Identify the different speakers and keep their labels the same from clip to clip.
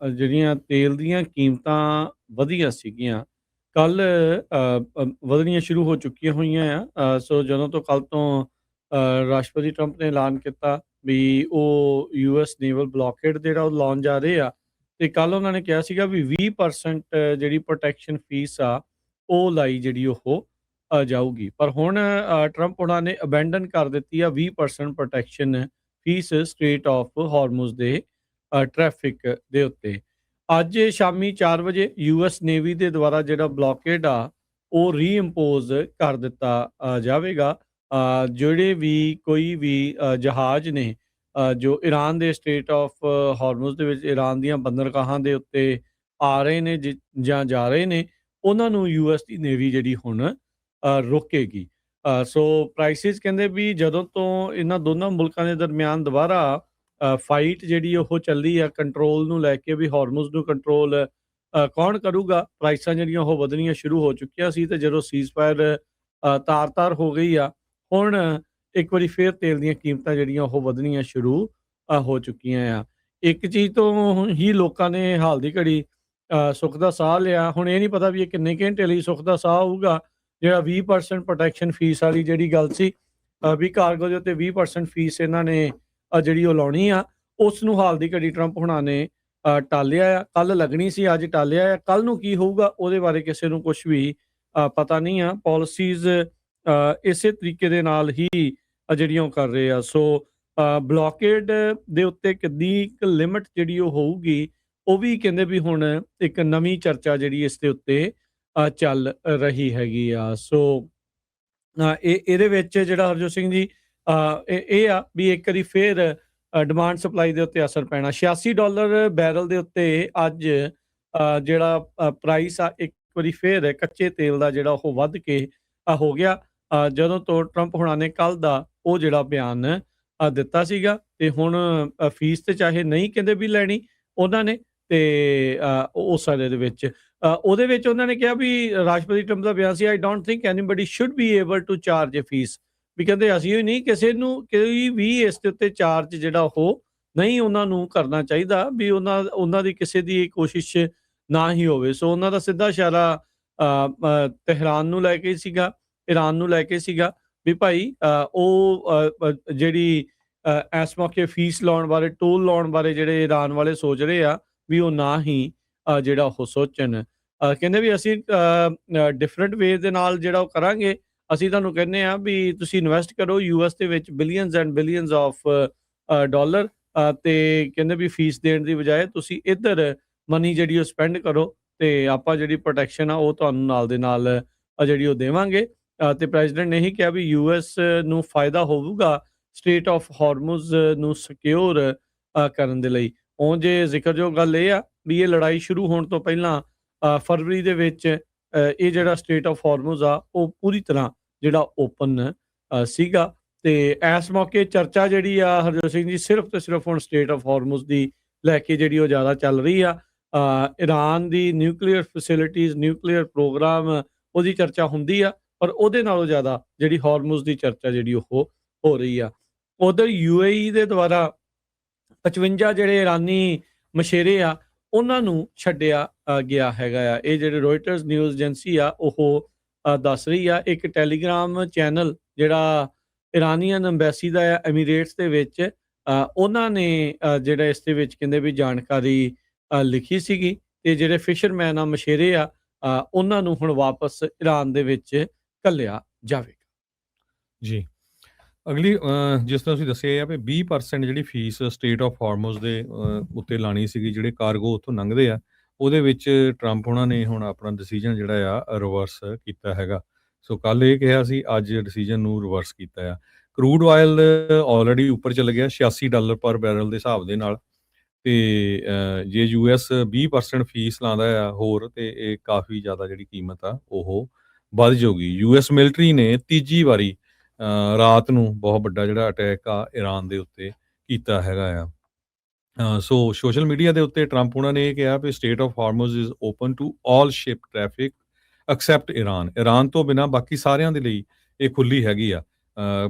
Speaker 1: ਜਿਹੜੀਆਂ ਤੇਲ ਦੀਆਂ ਕੀਮਤਾਂ ਵਧੀਆਂ ਸੀਗੀਆਂ, ਕੱਲ੍ਹ ਵਧਣੀਆਂ ਸ਼ੁਰੂ ਹੋ ਚੁੱਕੀਆਂ ਹੋਈਆਂ ਆ। ਸੋ ਜਦੋਂ ਤੋਂ ਕੱਲ੍ਹ ਤੋਂ ਰਾਸ਼ਟਰਪਤੀ ਟਰੰਪ ਨੇ ਐਲਾਨ ਕੀਤਾ ਵੀ ਉਹ ਯੂਐਸ ਨੇਵਲ ਬਲੌਕੇਡ ਜਿਹੜਾ ਉਹ ਲਾਉਣ ਜਾ ਰਹੇ ਆ, ਅਤੇ ਕੱਲ੍ਹ ਉਹਨਾਂ ਨੇ ਕਿਹਾ ਸੀਗਾ ਵੀ 20% ਜਿਹੜੀ ਪ੍ਰੋਟੈਕਸ਼ਨ ਫੀਸ ਆ, ਉਹ ਲਾਈ ਜਿਹੜੀ ਉਹ ਜਾਊਗੀ। ਪਰ ਹੁਣ ਟਰੰਪ ਉਹਨਾਂ ਨੇ ਅਬੈਂਡਨ ਕਰ ਦਿੱਤੀ ਆ 20% ਪ੍ਰੋਟੈਕਸ਼ਨ ਫੀਸ ਸਟ੍ਰੇਟ ਆਫ ਹਾਰਮੁਜ਼ ਦੇ ਟ੍ਰੈਫਿਕ ਦੇ ਉੱਤੇ। ਅੱਜ ਸ਼ਾਮੀ 4 ਵਜੇ ਯੂਐਸ ਨੇਵੀ ਦੇ ਦੁਆਰਾ ਜਿਹੜਾ ਬਲੌਕੇਡ ਆ, ਉਹ ਰੀਇੰਪੋਜ਼ ਕਰ ਦਿੱਤਾ ਜਾਵੇਗਾ। ਜਿਹੜੇ ਵੀ ਕੋਈ ਵੀ ਜਹਾਜ਼ ਨੇ ਜੋ ਈਰਾਨ ਦੇ ਸਟੇਟ ਆਫ ਹਾਰਮੁਜ਼ ਦੇ ਵਿੱਚ ਈਰਾਨ ਦੀਆਂ ਬੰਦਰਗਾਹਾਂ ਦੇ ਉੱਤੇ ਆ ਰਹੇ ਨੇ ਜਾਂ ਜਾ ਰਹੇ ਨੇ, ਉਹਨਾਂ ਨੂੰ ਯੂਐਸ ਦੀ ਨੇਵੀ ਜਿਹੜੀ ਹੁਣ ਰੋਕੇਗੀ। ਸੋ ਪ੍ਰਾਈਸਿਸ ਕਹਿੰਦੇ ਵੀ ਜਦੋਂ ਤੋਂ ਇਹਨਾਂ ਦੋਨਾਂ ਮੁਲਕਾਂ ਦੇ ਦਰਮਿਆਨ ਦੁਬਾਰਾ ਫਾਈਟ ਜਿਹੜੀ ਉਹ ਚੱਲੀ ਆ ਕੰਟਰੋਲ ਨੂੰ ਲੈ ਕੇ, ਵੀ ਹਾਰਮੁਜ਼ ਨੂੰ ਕੰਟਰੋਲ ਕੌਣ ਕਰੂਗਾ, ਪ੍ਰਾਈਸਾਂ ਜਿਹੜੀਆਂ ਉਹ ਵਧਣੀਆਂ ਸ਼ੁਰੂ ਹੋ ਚੁੱਕੀਆਂ ਸੀ। ਤੇ ਜਦੋਂ ਸੀਜ਼ਫਾਇਰ ਤਾਰ-ਤਾਰ ਹੋ ਗਈ ਆ, ਹੁਣ ਇੱਕ ਵਾਰੀ ਫੇਰ ਤੇਲ ਦੀਆਂ ਕੀਮਤਾਂ ਜਿਹੜੀਆਂ ਉਹ ਵਧਣੀਆਂ ਸ਼ੁਰੂ ਹੋ ਚੁੱਕੀਆਂ ਆ। ਇੱਕ ਚੀਜ਼ ਤੋਂ ਹੀ ਲੋਕਾਂ ਨੇ ਹਾਲ ਦੀ ਘੜੀ ਸੁੱਖ ਦਾ ਸਾਹ ਲਿਆ। ਹੁਣ ਇਹ ਨਹੀਂ ਪਤਾ ਵੀ ਇਹ ਕਿੰਨੇ ਘੰਟੇ ਲਈ ਸੁੱਖ ਦਾ ਸਾਹ ਹੋਊਗਾ। ਜਿਹੜਾ 20% ਪ੍ਰੋਟੈਕਸ਼ਨ ਫੀਸ ਵਾਲੀ ਜਿਹੜੀ ਗੱਲ ਸੀ, ਵੀ ਕਾਰਗੋ ਦੇ ਉੱਤੇ 20% ਫੀਸ ਇਹਨਾਂ ਨੇ ਜਿਹੜੀ ਉਹ ਲਾਉਣੀ ਆ, ਉਸ ਨੂੰ ਹਾਲ ਦੀ ਘੜੀ ਟਰੰਪ ਹੁਣਾਂ ਨੇ ਟਾਲਿਆ ਆ। ਕੱਲ੍ਹ ਲੱਗਣੀ ਸੀ, ਅੱਜ ਟਾਲਿਆ ਆ। ਕੱਲ੍ਹ ਨੂੰ ਕੀ ਹੋਊਗਾ ਉਹਦੇ ਬਾਰੇ ਕਿਸੇ ਨੂੰ ਕੁਛ ਵੀ ਪਤਾ ਨਹੀਂ ਆ। ਪਾਲਿਸੀਜ਼ ਇਸੇ ਤਰੀਕੇ ਦੇ ਨਾਲ ਹੀ ਜਿਹੜੀਆਂ ਉਹ ਕਰ ਰਹੇ ਆ। ਸੋ ਬਲੌਕੇਡ ਦੇ ਉੱਤੇ ਕਿੰਨੀ ਕੁ ਲਿਮਿਟ ਜਿਹੜੀ ਉਹ ਹੋਊਗੀ, ਉਹ ਵੀ ਕਹਿੰਦੇ ਵੀ ਹੁਣ ਇੱਕ ਨਵੀਂ ਚਰਚਾ ਜਿਹੜੀ ਇਸ ਦੇ ਉੱਤੇ ਚੱਲ ਰਹੀ ਹੈਗੀ ਆ। ਸੋ ਇਹਦੇ ਵਿੱਚ ਜਿਹੜਾ ਹਰਜੋਤ ਸਿੰਘ ਜੀ ਇਹ ਆ ਵੀ ਇੱਕ ਵਾਰੀ ਫੇਰ ਡਿਮਾਂਡ ਸਪਲਾਈ ਦੇ ਉੱਤੇ ਅਸਰ ਪੈਣਾ। $86 ਬੈਰਲ ਦੇ ਉੱਤੇ ਅੱਜ ਜਿਹੜਾ ਪ੍ਰਾਈਸ ਆ, ਇੱਕ ਵਾਰੀ ਫੇਰ ਕੱਚੇ ਤੇਲ ਦਾ ਜਿਹੜਾ ਉਹ ਵੱਧ ਕੇ ਹੋ ਗਿਆ ਜਦੋਂ ਤੋਂ ਟਰੰਪ ਹੁਣਾਂ ਨੇ ਕੱਲ੍ਹ ਦਾ ਉਹ ਜਿਹੜਾ ਬਿਆਨ ਦਿੱਤਾ ਸੀਗਾ। ਤੇ ਹੁਣ ਫੀਸ ਤੇ ਚਾਹੇ ਨਹੀਂ ਕਹਿੰਦੇ ਵੀ ਲੈਣੀ ਉਹਨਾਂ ਨੇ, ਤੇ ਉਸ ਸਾਰੇ ਦੇ ਵਿੱਚ ਉਹਦੇ ਵਿੱਚ ਉਹਨਾਂ ਨੇ ਕਿਹਾ ਵੀ ਰਾਸ਼ਟਰਪਤੀ ਟਰੰਪ ਦਾ ਬਿਆਨ ਸੀ, I don't think anybody should be able to charge a fee. ਵੀ ਕਹਿੰਦੇ ਅਸੀਂ ਵੀ ਨਹੀਂ, ਕਿਸੇ ਨੂੰ ਕੋਈ ਵੀ ਇਸ ਦੇ ਉੱਤੇ ਚਾਰਜ ਜਿਹੜਾ ਉਹ ਨਹੀਂ ਉਹਨਾਂ ਨੂੰ ਕਰਨਾ ਚਾਹੀਦਾ, ਵੀ ਉਹਨਾਂ ਦੀ ਕਿਸੇ ਦੀ ਕੋਸ਼ਿਸ਼ ਨਾ ਹੀ ਹੋਵੇ। ਸੋ ਉਹਨਾਂ ਦਾ ਸਿੱਧਾ ਇਸ਼ਾਰਾ ਤਹਿਰਾਨ ਨੂੰ ਲੈ ਕੇ ਸੀਗਾ, ਈਰਾਨ ਨੂੰ ਲੈ ਕੇ ਸੀਗਾ, ਵੀ ਭਾਈ ਉਹ ਜਿਹੜੀ ਇਸ ਮੌਕੇ ਫੀਸ ਲਾਉਣ ਬਾਰੇ, ਟੋਲ ਲਾਉਣ ਬਾਰੇ ਜਿਹੜੇ ਈਰਾਨ ਵਾਲੇ ਸੋਚ ਰਹੇ ਆ, ਵੀ ਉਹ ਨਾ ਹੀ ਜਿਹੜਾ ਉਹ ਸੋਚਣ। ਕਹਿੰਦੇ ਵੀ ਅਸੀਂ ਡਿਫਰੈਂਟ ਵੇ ਦੇ ਨਾਲ ਜਿਹੜਾ ਉਹ ਕਰਾਂਗੇ। ਅਸੀਂ ਤੁਹਾਨੂੰ ਕਹਿੰਦੇ ਆ ਵੀ ਤੁਸੀਂ ਇਨਵੈਸਟ ਕਰੋ ਯੂਐਸ ਦੇ ਵਿੱਚ billions and billions of dollar, ਤੇ ਕਹਿੰਦੇ ਵੀ ਫੀਸ ਦੇਣ ਦੀ ਬਜਾਏ ਤੁਸੀਂ ਇੱਧਰ ਮਨੀ ਜਿਹੜੀ ਉਹ ਸਪੈਂਡ ਕਰੋ, ਤੇ ਆਪਾਂ ਜਿਹੜੀ ਪ੍ਰੋਟੈਕਸ਼ਨ ਆ ਉਹ ਤੁਹਾਨੂੰ ਨਾਲ ਦੇ ਨਾਲ ਜਿਹੜੀ ਉਹ ਦੇਵਾਂਗੇ। ਤੇ ਪ੍ਰੈਜ਼ੀਡੈਂਟ ਨੇ ਹੀ ਕਿਹਾ ਵੀ ਯੂਐਸ ਨੂੰ ਫਾਇਦਾ ਹੋਊਗਾ ਸਟ੍ਰੇਟ ਆਫ ਹਾਰਮੁਜ਼ ਨੂੰ ਸਿਕਿਉਰ ਕਰਨ ਦੇ ਲਈ। ਉਂਝ ਜ਼ਿਕਰਯੋਗ ਗੱਲ ਇਹ ਆ ਵੀ ਇਹ ਲੜਾਈ ਸ਼ੁਰੂ ਹੋਣ ਤੋਂ ਪਹਿਲਾਂ ਫਰਵਰੀ ਦੇ ਵਿੱਚ ਇਹ ਜਿਹੜਾ ਸਟ੍ਰੇਟ ਆਫ ਹਾਰਮੁਜ਼ ਆ ਉਹ ਪੂਰੀ ਤਰ੍ਹਾਂ ਜਿਹੜਾ ਓਪਨ ਸੀਗਾ। ਤੇ ਇਸ ਮੌਕੇ ਚਰਚਾ ਜਿਹੜੀ ਆ ਹਰਜੋਤ ਸਿੰਘ ਜੀ ਸਿਰਫ ਤੇ ਸਿਰਫ ਹੁਣ ਸਟੇਟ ਆਫ ਹਾਰਮੁਜ਼ ਦੀ ਲੈ ਕੇ ਜਿਹੜੀ ਉਹ ਜ਼ਿਆਦਾ ਚੱਲ ਰਹੀ ਆ। ਈਰਾਨ ਦੀ ਨਿਊਕਲੀਅਰ ਫੈਸਿਲਿਟੀਜ਼, ਨਿਊਕਲੀਅਰ ਪ੍ਰੋਗਰਾਮ, ਉਹਦੀ ਚਰਚਾ ਹੁੰਦੀ ਆ, ਪਰ ਉਹਦੇ ਨਾਲੋਂ ਜ਼ਿਆਦਾ ਜਿਹੜੀ ਹਾਰਮੁਜ਼ ਦੀ ਚਰਚਾ ਜਿਹੜੀ ਉਹ ਹੋ ਰਹੀ ਆ। ਉਧਰ UAE ਦੇ ਦੁਆਰਾ 55 ਜਿਹੜੇ ਈਰਾਨੀ ਮਛੇਰੇ ਆ ਉਹਨਾਂ ਨੂੰ ਛੱਡਿਆ ਗਿਆ ਹੈਗਾ ਆ। ਇਹ ਜਿਹੜੇ ਰੋਇਟਰਸ ਨਿਊਜ਼ ਏਜੰਸੀ ਆ ਉਹ ਦੱਸ ਰਹੀ ਆ। ਇੱਕ ਟੈਲੀਗ੍ਰਾਮ ਚੈਨਲ ਜਿਹੜਾ ਇਰਾਨੀਅਨ ਅੰਬੈਸੀ ਦਾ ਆ ਐਮੀਰੇਟਸ ਦੇ ਵਿੱਚ, ਉਹਨਾਂ ਨੇ ਜਿਹੜਾ ਇਸ ਦੇ ਵਿੱਚ ਕਹਿੰਦੇ ਵੀ ਜਾਣਕਾਰੀ ਲਿਖੀ ਸੀਗੀ। ਤੇ ਜਿਹੜੇ ਫਿਸ਼ਰਮੈਨ ਆ, ਮਛੇਰੇ ਆ, ਉਹਨਾਂ ਨੂੰ ਹੁਣ ਵਾਪਸ ਈਰਾਨ ਦੇ ਵਿੱਚ ਘੱਲਿਆ ਜਾਵੇਗਾ।
Speaker 2: ਜੀ, ਅਗਲੀ ਜਿਸ ਤਰ੍ਹਾਂ ਤੁਸੀਂ ਦੱਸਿਆ ਆ ਵੀ 20% ਜਿਹੜੀ ਫੀਸ ਸਟੇਟ ਆਫ ਹਾਰਮੁਜ਼ ਦੇ ਉੱਤੇ ਲਾਣੀ ਸੀਗੀ, ਜਿਹੜੇ ਕਾਰਗੋ ਉੱਥੋਂ ਲੰਘਦੇ ਆ, ਉਹਦੇ ਵਿੱਚ ਟਰੰਪ ਉਹਨਾਂ ਨੇ ਹੁਣ ਆਪਣਾ ਡਿਸੀਜਨ ਜਿਹੜਾ ਆ ਰਿਵਰਸ ਕੀਤਾ ਹੈਗਾ। ਸੋ ਕੱਲ੍ਹ ਇਹ ਕਿਹਾ ਸੀ, ਅੱਜ ਡਿਸੀਜਨ ਨੂੰ ਰਿਵਰਸ ਕੀਤਾ ਆ। ਕਰੂਡ ਆਇਲ ਆਲਰੇਡੀ ਉੱਪਰ ਚੱਲ ਗਿਆ $86 ਪਰ ਬੈਰਲ ਦੇ ਹਿਸਾਬ ਦੇ ਨਾਲ। ਤੇ ਜੇ US 20% ਫੀਸ ਲਾਉਂਦਾ ਆ ਹੋਰ, ਤੇ ਇਹ ਕਾਫੀ ਜ਼ਿਆਦਾ ਜਿਹੜੀ ਕੀਮਤ ਆ ਉਹ ਵੱਧ ਜਾਊਗੀ। US ਮਿਲਟਰੀ ਨੇ ਤੀਜੀ ਵਾਰੀ ਰਾਤ ਨੂੰ ਬਹੁਤ ਵੱਡਾ ਜਿਹੜਾ ਅਟੈਕ ਆ ਈਰਾਨ ਦੇ ਉੱਤੇ ਕੀਤਾ ਹੈਗਾ ਆ। ਸੋ ਸੋਸ਼ਲ ਮੀਡੀਆ ਦੇ ਉੱਤੇ ਟਰੰਪ ਉਹਨਾਂ ਨੇ ਇਹ ਕਿਹਾ ਵੀ strait of Hormuz is open to all ship traffic except Iran. Iran ਤੋਂ ਬਿਨਾਂ ਬਾਕੀ ਸਾਰਿਆਂ ਦੇ ਲਈ ਇਹ ਖੁੱਲੀ ਹੈਗੀ ਆ,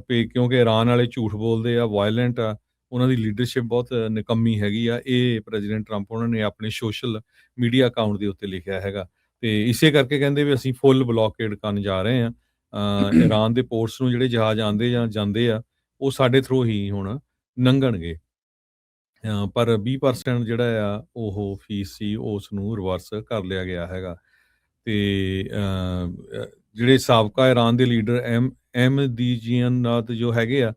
Speaker 2: ਕਿਉਂਕਿ ਈਰਾਨ ਵਾਲੇ ਝੂਠ ਬੋਲਦੇ ਆ, ਵਾਇਲੈਂਟ ਆ, ਉਹਨਾਂ ਦੀ ਲੀਡਰਸ਼ਿਪ ਬਹੁਤ ਨਿਕੰਮੀ ਹੈਗੀ ਆ, ਇਹ ਪ੍ਰੈਜ਼ੀਡੈਂਟ ਟਰੰਪ ਉਹਨਾਂ ਨੇ ਆਪਣੇ ਸੋਸ਼ਲ ਮੀਡੀਆ ਅਕਾਊਂਟ ਦੇ ਉੱਤੇ ਲਿਖਿਆ ਹੈਗਾ। ਤੇ ਇਸੇ ਕਰਕੇ ਕਹਿੰਦੇ ਵੀ ਅਸੀਂ ਫੁੱਲ ਬਲੋਕੇਡ ਕਰਨ ਜਾ ਰਹੇ ਹਾਂ। ਇਰਾਨ ਦੇ ਪੋਰਟਸ ਨੂੰ ਜਿਹੜੇ ਜਹਾਜ਼ ਆਉਂਦੇ ਜਾਂ ਜਾਂਦੇ ਆ, ਉਹ ਸਾਡੇ ਥਰੂ ਹੀ ਹੁਣ ਲੰਘਣਗੇ। ਪਰ 20% ਜਿਹੜਾ ਆ ਉਹ ਫੀਸ ਸੀ ਉਸ ਨੂੰ ਰਿਵਰਸ ਕਰ ਲਿਆ ਗਿਆ ਹੈਗਾ। ਤੇ ਜਿਹੜੇ ਸਾਬਕਾ ਇਰਾਨ ਦੇ ਲੀਡਰ ਅਹਿਮਦੀਨੇਜਾਦ ਜੋ ਹੈਗੇ ਆ,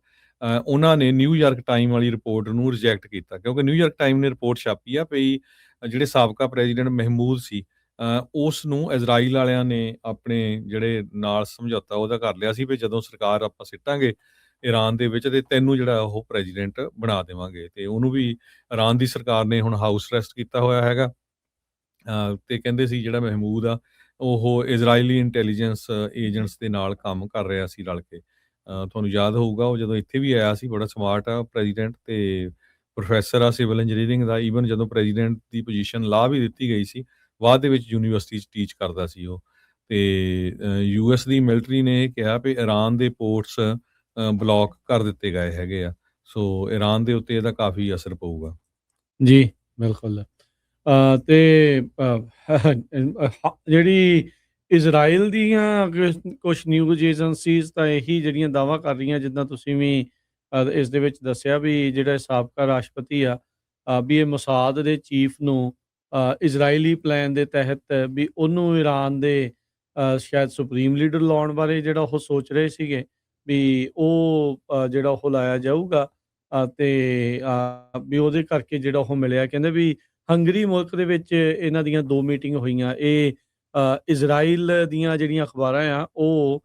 Speaker 2: ਉਹਨਾਂ ਨੇ ਨਿਊਯਾਰਕ ਟਾਈਮ ਵਾਲੀ ਰਿਪੋਰਟ ਨੂੰ ਰਿਜੈਕਟ ਕੀਤਾ, ਕਿਉਂਕਿ ਨਿਊਯਾਰਕ ਟਾਈਮ ਨੇ ਰਿਪੋਰਟ ਛਾਪੀ ਆ ਵੀ ਜਿਹੜੇ ਸਾਬਕਾ ਪ੍ਰੈਜ਼ੀਡੈਂਟ ਮਹਿਮੂਦ ਸੀ, ਉਸ ਨੂੰ ਇਜ਼ਰਾਈਲ ਵਾਲਿਆਂ ਨੇ ਆਪਣੇ ਜਿਹੜੇ ਨਾਲ ਸਮਝੌਤਾ ਉਹਦਾ ਕਰ ਲਿਆ ਸੀ ਵੀ ਜਦੋਂ ਸਰਕਾਰ ਆਪਾਂ ਸਿੱਟਾਂਗੇ ਇਰਾਨ ਦੇ ਵਿੱਚ ਤੇ ਤੈਨੂੰ ਜਿਹੜਾ ਉਹ ਪ੍ਰੈਜ਼ੀਡੈਂਟ ਬਣਾ ਦੇਵਾਂਗੇ। ਤੇ ਉਹਨੂੰ ਵੀ ਇਰਾਨ ਦੀ ਸਰਕਾਰ ਨੇ ਹੁਣ ਹਾਊਸ ਅਰੈਸਟ ਕੀਤਾ ਹੋਇਆ ਹੈਗਾ। ਤੇ ਕਹਿੰਦੇ ਸੀ ਜਿਹੜਾ ਮਹਿਮੂਦ ਆ ਉਹ ਇਜ਼ਰਾਈਲੀ ਇੰਟੈਲੀਜੈਂਸ ਏਜੰਟਸ ਦੇ ਨਾਲ ਕੰਮ ਕਰ ਰਿਹਾ ਸੀ ਰਲ ਕੇ। ਤੁਹਾਨੂੰ ਯਾਦ ਹੋਊਗਾ ਉਹ ਜਦੋਂ ਇੱਥੇ ਵੀ ਆਇਆ ਸੀ, ਬੜਾ ਸਮਾਰਟ ਆ ਪ੍ਰੈਜ਼ੀਡੈਂਟ ਤੇ ਪ੍ਰੋਫੈਸਰ ਆ ਸਿਵਲ ਇੰਜੀਨੀਅਰਿੰਗ ਦਾ। ਈਵਨ ਜਦੋਂ ਪ੍ਰੈਜ਼ੀਡੈਂਟ ਦੀ ਪੋਜੀਸ਼ਨ ਲਾਹ ਵੀ ਦਿੱਤੀ ਗਈ ਸੀ, ਬਾਅਦ ਦੇ ਵਿੱਚ ਯੂਨੀਵਰਸਿਟੀ 'ਚ ਟੀਚ ਕਰਦਾ ਸੀ ਉਹ। ਤੇ ਯੂਐਸ ਦੀ ਮਿਲਟਰੀ ਨੇ ਇਹ ਕਿਹਾ ਵੀ ਇਰਾਨ ਦੇ ਪੋਰਟਸ ਬਲੌਕ ਕਰ ਦਿੱਤੇ ਗਏ ਹੈਗੇ ਆ। ਸੋ ਇਰਾਨ ਦੇ ਉੱਤੇ ਇਹਦਾ ਕਾਫੀ ਅਸਰ ਪਊਗਾ।
Speaker 1: ਜੀ, ਬਿਲਕੁਲ। ਤੇ ਜਿਹੜੀ ਇਜ਼ਰਾਈਲ ਦੀਆਂ ਕੁਛ ਨਿਊਜ਼ ਏਜੰਸੀਜ਼ ਤਾਂ ਇਹੀ ਜਿਹੜੀਆਂ ਦਾਅਵਾ ਕਰ ਰਹੀਆਂ, ਜਿੱਦਾਂ ਤੁਸੀਂ ਵੀ ਇਸ ਦੇ ਵਿੱਚ ਦੱਸਿਆ ਵੀ ਜਿਹੜਾ ਸਾਬਕਾ ਰਾਸ਼ਟਰਪਤੀ ਆ, ਵੀ ਇਹ ਮੋਸਾਦ ਦੇ ਚੀਫ ਨੂੰ ਇਜ਼ਰਾਈਲੀ ਪਲਾਨ ਦੇ ਤਹਿਤ ਵੀ ਉਹਨੂੰ ਇਰਾਨ ਦੇ ਸ਼ਾਇਦ ਸੁਪਰੀਮ ਲੀਡਰ ਲਾਉਣ ਬਾਰੇ ਜਿਹੜਾ ਉਹ ਸੋਚ ਰਹੇ ਸੀਗੇ ਵੀ ਉਹ ਜਿਹੜਾ ਉਹ ਲਾਇਆ ਜਾਊਗਾ। ਤੇ ਵੀ ਉਹਦੇ ਕਰਕੇ ਜਿਹੜਾ ਉਹ ਮਿਲਿਆ। ਕਹਿੰਦੇ ਵੀ ਹੰਗਰੀ ਮੁਲਕ ਦੇ ਵਿੱਚ ਇਹਨਾਂ ਦੀਆਂ 2 ਮੀਟਿੰਗ ਹੋਈਆਂ। ਇਹ ਇਜ਼ਰਾਈਲ ਦੀਆਂ ਜਿਹੜੀਆਂ ਅਖਬਾਰਾਂ ਆ ਉਹ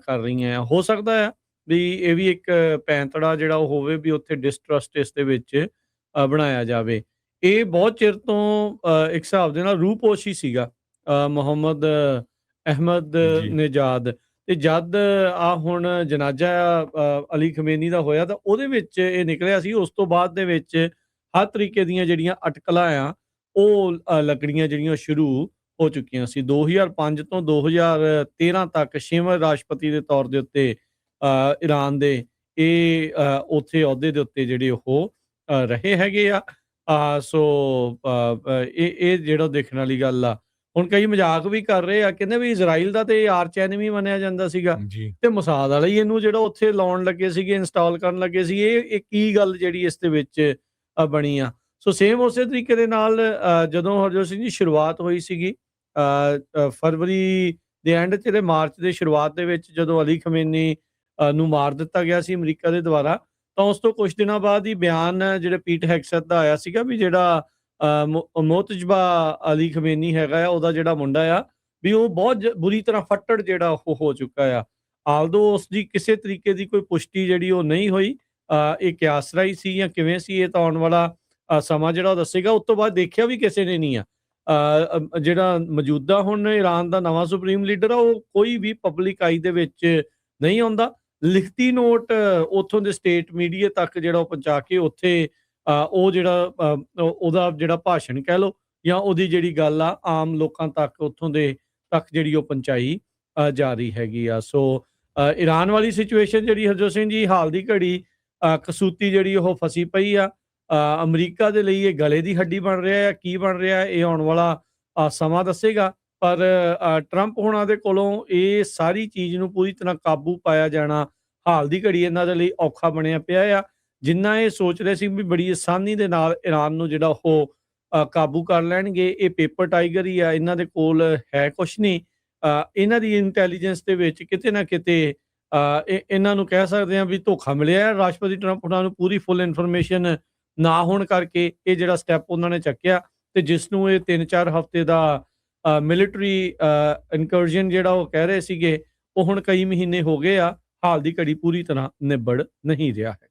Speaker 1: ਕਰ ਰਹੀਆਂ ਆ। ਹੋ ਸਕਦਾ ਆ ਵੀ ਇਹ ਵੀ ਇੱਕ ਪੈਂਤੜਾ ਜਿਹੜਾ ਉਹ ਹੋਵੇ ਵੀ ਉੱਥੇ ਡਿਸਟਰਸਟ ਇਸ ਦੇ ਵਿੱਚ ਬਣਾਇਆ ਜਾਵੇ। ਇਹ ਬਹੁਤ ਚਿਰ ਤੋਂ ਇੱਕ ਹਿਸਾਬ ਦੇ ਨਾਲ ਰੂਪੋਸ਼ੀ ਸੀਗਾ ਮੁਹੰਮਦ ਅਹਿਮਦ
Speaker 2: ਜੀ,
Speaker 1: ਨੇਜਾਦ। ਤੇ ਜਦ ਹੁਣ ਜਨਾਜ਼ਾ ਅਲੀ ਖਮੇਨੀ ਦਾ ਹੋਇਆ ਤਾਂ ਉਹਦੇ ਵਿੱਚ ਇਹ ਨਿਕਲਿਆ ਸੀ। ਉਸ ਤੋਂ ਬਾਅਦ ਦੇ ਵਿੱਚ ਹਰ ਤਰੀਕੇ ਦੀਆਂ ਜਿਹੜੀਆਂ ਅਟਕਲਾਂ ਆ ਉਹ ਲੱਗਣੀਆਂ ਜਿਹੜੀਆਂ ਸ਼ੁਰੂ ਹੋ ਚੁੱਕੀਆਂ ਸੀ। 2005 ਤੋਂ 2013 ਤੱਕ 6ਵੇਂ ਰਾਸ਼ਟਰਪਤੀ ਦੇ ਤੌਰ ਦੇ ਉੱਤੇ ਇਰਾਨ ਦੇ ਇਹ ਉੱਥੇ ਅਹੁਦੇ ਦੇ ਉੱਤੇ ਜਿਹੜੇ ਉਹ ਰਹੇ ਹੈਗੇ ਆ। ਸੋ ਇਹ ਜਿਹੜਾ ਦੇਖਣ ਵਾਲੀ ਗੱਲ ਆ। ਹੁਣ ਕਈ ਮਜ਼ਾਕ ਵੀ ਕਰ ਰਹੇ ਆ, ਕਹਿੰਦੇ ਵੀ ਇਜ਼ਰਾਈਲ ਦਾ ਤੇ ਆਰਚ ਐਨਮੀ ਮੰਨਿਆ ਜਾਂਦਾ ਸੀਗਾ
Speaker 2: ਜੀ।
Speaker 1: ਤੇ ਮੋਸਾਦ ਵਾਲੇ ਹੀ ਇਹਨੂੰ ਜਿਹੜਾ ਉੱਥੇ ਲਾਉਣ ਲੱਗੇ ਸੀਗੇ, ਇੰਸਟਾਲ ਕਰਨ ਲੱਗੇ ਸੀ। ਇਹ ਕੀ ਗੱਲ ਜਿਹੜੀ ਇਸ ਦੇ ਵਿੱਚ ਬਣੀ ਆ। ਸੋ ਸੇਮ ਉਸੇ ਤਰੀਕੇ ਦੇ ਨਾਲ ਜਦੋਂ ਹਰਜੋਤ ਸਿੰਘ ਜੀ ਸ਼ੁਰੂਆਤ ਹੋਈ ਸੀਗੀ ਫਰਵਰੀ ਦੇ ਐਂਡ 'ਚ ਤੇ ਮਾਰਚ ਦੇ ਸ਼ੁਰੂਆਤ ਦੇ ਵਿੱਚ, ਜਦੋਂ ਅਲੀ ਖਮੇਨੀ ਨੂੰ ਮਾਰ ਦਿੱਤਾ ਗਿਆ ਸੀ ਅਮਰੀਕਾ ਦੇ ਦੁਆਰਾ, ਤਾਂ ਉਸ ਤੋਂ ਕੁਝ ਦਿਨਾਂ ਬਾਅਦ ਹੀ ਬਿਆਨ ਜਿਹੜੇ ਪੀਟ ਹੈਗਸੈਟ ਦਾ ਆਇਆ ਸੀਗਾ ਵੀ ਜਿਹੜਾ ਮੋਤਜਬਾ ਅਲੀ ਖਮੇਨੀ ਹੈਗਾ ਆ, ਉਹਦਾ ਜਿਹੜਾ ਮੁੰਡਾ ਆ ਵੀ ਉਹ ਬਹੁਤ ਬੁਰੀ ਤਰ੍ਹਾਂ ਫੱਟੜ ਜਿਹੜਾ ਉਹ ਹੋ ਚੁੱਕਾ ਆ। ਆਲਦੋ ਉਸ ਦੀ ਕਿਸੇ ਤਰੀਕੇ ਦੀ ਕੋਈ ਪੁਸ਼ਟੀ ਜਿਹੜੀ ਉਹ ਨਹੀਂ ਹੋਈ। ਇਹ ਕਿਆਸ ਰਾਈ ਸੀ ਜਾਂ ਕਿਵੇਂ ਸੀ, ਇਹ ਤਾਂ ਆਉਣ ਵਾਲਾ ਸਮਾਂ ਜਿਹੜਾ ਉਹ ਦੱਸੇਗਾ। ਉਸ ਤੋਂ ਬਾਅਦ ਦੇਖਿਆ ਵੀ ਕਿਸੇ ਨੇ ਨਹੀਂ ਆ। ਜਿਹੜਾ ਮੌਜੂਦਾ ਹੁਣ ਇਰਾਨ ਦਾ ਨਵਾਂ ਸੁਪਰੀਮ ਲੀਡਰ ਆ, ਉਹ ਕੋਈ ਵੀ ਪਬਲਿਕ ਆਈ ਦੇ ਵਿੱਚ ਨਹੀਂ ਆਉਂਦਾ। ਲਿਖਤੀ ਨੋਟ ਉੱਥੋਂ ਦੇ ਸਟੇਟ ਮੀਡੀਆ ਤੱਕ ਜਿਹੜਾ ਉਹ ਪਹੁੰਚਾ ਕੇ ਉੱਥੇ ਉਹ ਜਿਹੜਾ ਉਹਦਾ ਜਿਹੜਾ ਭਾਸ਼ਣ ਕਹਿ ਲਓ ਜਾਂ ਉਹਦੀ ਜਿਹੜੀ ਗੱਲ ਆ ਆਮ ਲੋਕਾਂ ਤੱਕ ਉੱਥੋਂ ਦੇ ਤੱਕ ਜਿਹੜੀ ਉਹ ਪਹੁੰਚਾਈ ਜਾ ਰਹੀ ਹੈਗੀ ਆ। ਸੋ ਇਰਾਨ ਵਾਲੀ ਸਿਚੁਏਸ਼ਨ ਜਿਹੜੀ ਹਰਜੋਤ ਸਿੰਘ ਜੀ ਹਾਲ ਦੀ ਘੜੀ ਕਸੂਤੀ ਜਿਹੜੀ ਉਹ ਫਸੀ ਪਈ ਆ। ਅਮਰੀਕਾ ਦੇ ਲਈ ਇਹ ਗਲੇ ਦੀ ਹੱਡੀ ਬਣ ਰਿਹਾ ਆ। ਕੀ ਬਣ ਰਿਹਾ ਇਹ ਆਉਣ ਵਾਲਾ ਸਮਾਂ ਦੱਸੇਗਾ। ਪਰ ਟਰੰਪ ਹੋਣਾ ਦੇ ਕੋਲੋਂ ਇਹ ਸਾਰੀ ਚੀਜ਼ ਨੂੰ ਪੂਰੀ ਤਰ੍ਹਾਂ ਕਾਬੂ ਪਾਇਆ ਜਾਣਾ ਹਾਲ ਦੀ ਘੜੀ ਇਹਨਾਂ ਦੇ ਲਈ ਔਖਾ ਬਣਿਆ ਪਿਆ ਆ। ਜਿੰਨਾ ਇਹ ਸੋਚ ਰਹੇ ਸੀ ਵੀ ਬੜੀ ਆਸਾਨੀ ਦੇ ਨਾਲ ਇਰਾਨ ਨੂੰ ਜਿਹੜਾ ਉਹ ਕਾਬੂ ਕਰ ਲੈਣਗੇ, ਇਹ ਪੇਪਰ ਟਾਈਗਰ ਹੀ ਆ। ਇਹਨਾਂ ਦੇ ਕੋਲ ਹੈ ਕੁਛ ਨਹੀਂ। ਇਹਨਾਂ ਦੀ ਇੰਟੈਲੀਜੈਂਸ ਦੇ ਵਿੱਚ ਕਿਤੇ ਨਾ ਕਿਤੇ ਇਹਨਾਂ ਨੂੰ ਕਹਿ ਸਕਦੇ ਹਾਂ ਵੀ ਧੋਖਾ ਮਿਲਿਆ ਹੈ। ਰਾਸ਼ਟਰਪਤੀ ਟਰੰਪ ਉਹਨਾਂ ਨੂੰ ਪੂਰੀ ਫੁੱਲ ਇਨਫੋਰਮੇਸ਼ਨ ਨਾ ਹੋਣ ਕਰਕੇ ਇਹ ਜਿਹੜਾ ਸਟੈਪ ਉਹਨਾਂ ਨੇ ਚੱਕਿਆ, ਤੇ ਜਿਸ ਨੂੰ ਇਹ 3-4 ਹਫ਼ਤੇ ਦਾ ਮਿਲਟਰੀ ਇਨਕਰਜਨ ਜਿਹੜਾ ਉਹ ਕਹਿ ਰਹੇ ਸੀਗੇ, ਉਹ ਹੁਣ ਕਈ ਮਹੀਨੇ ਹੋ ਗਏ ਆ, ਹਾਲ ਦੀ ਘੜੀ ਪੂਰੀ ਤਰ੍ਹਾਂ ਨਿਬੜ ਨਹੀਂ ਰਿਹਾ ਹੈ।